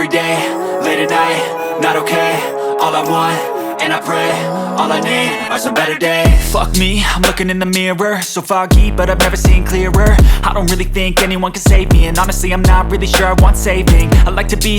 day, late at night, not okay. All I want, and I pray, all I need are some better days. Fuck me, I'm looking in the mirror, so foggy, but I've never seen clearer. I don't really think anyone can save me, and honestly I'm not really sure I want saving. I like to be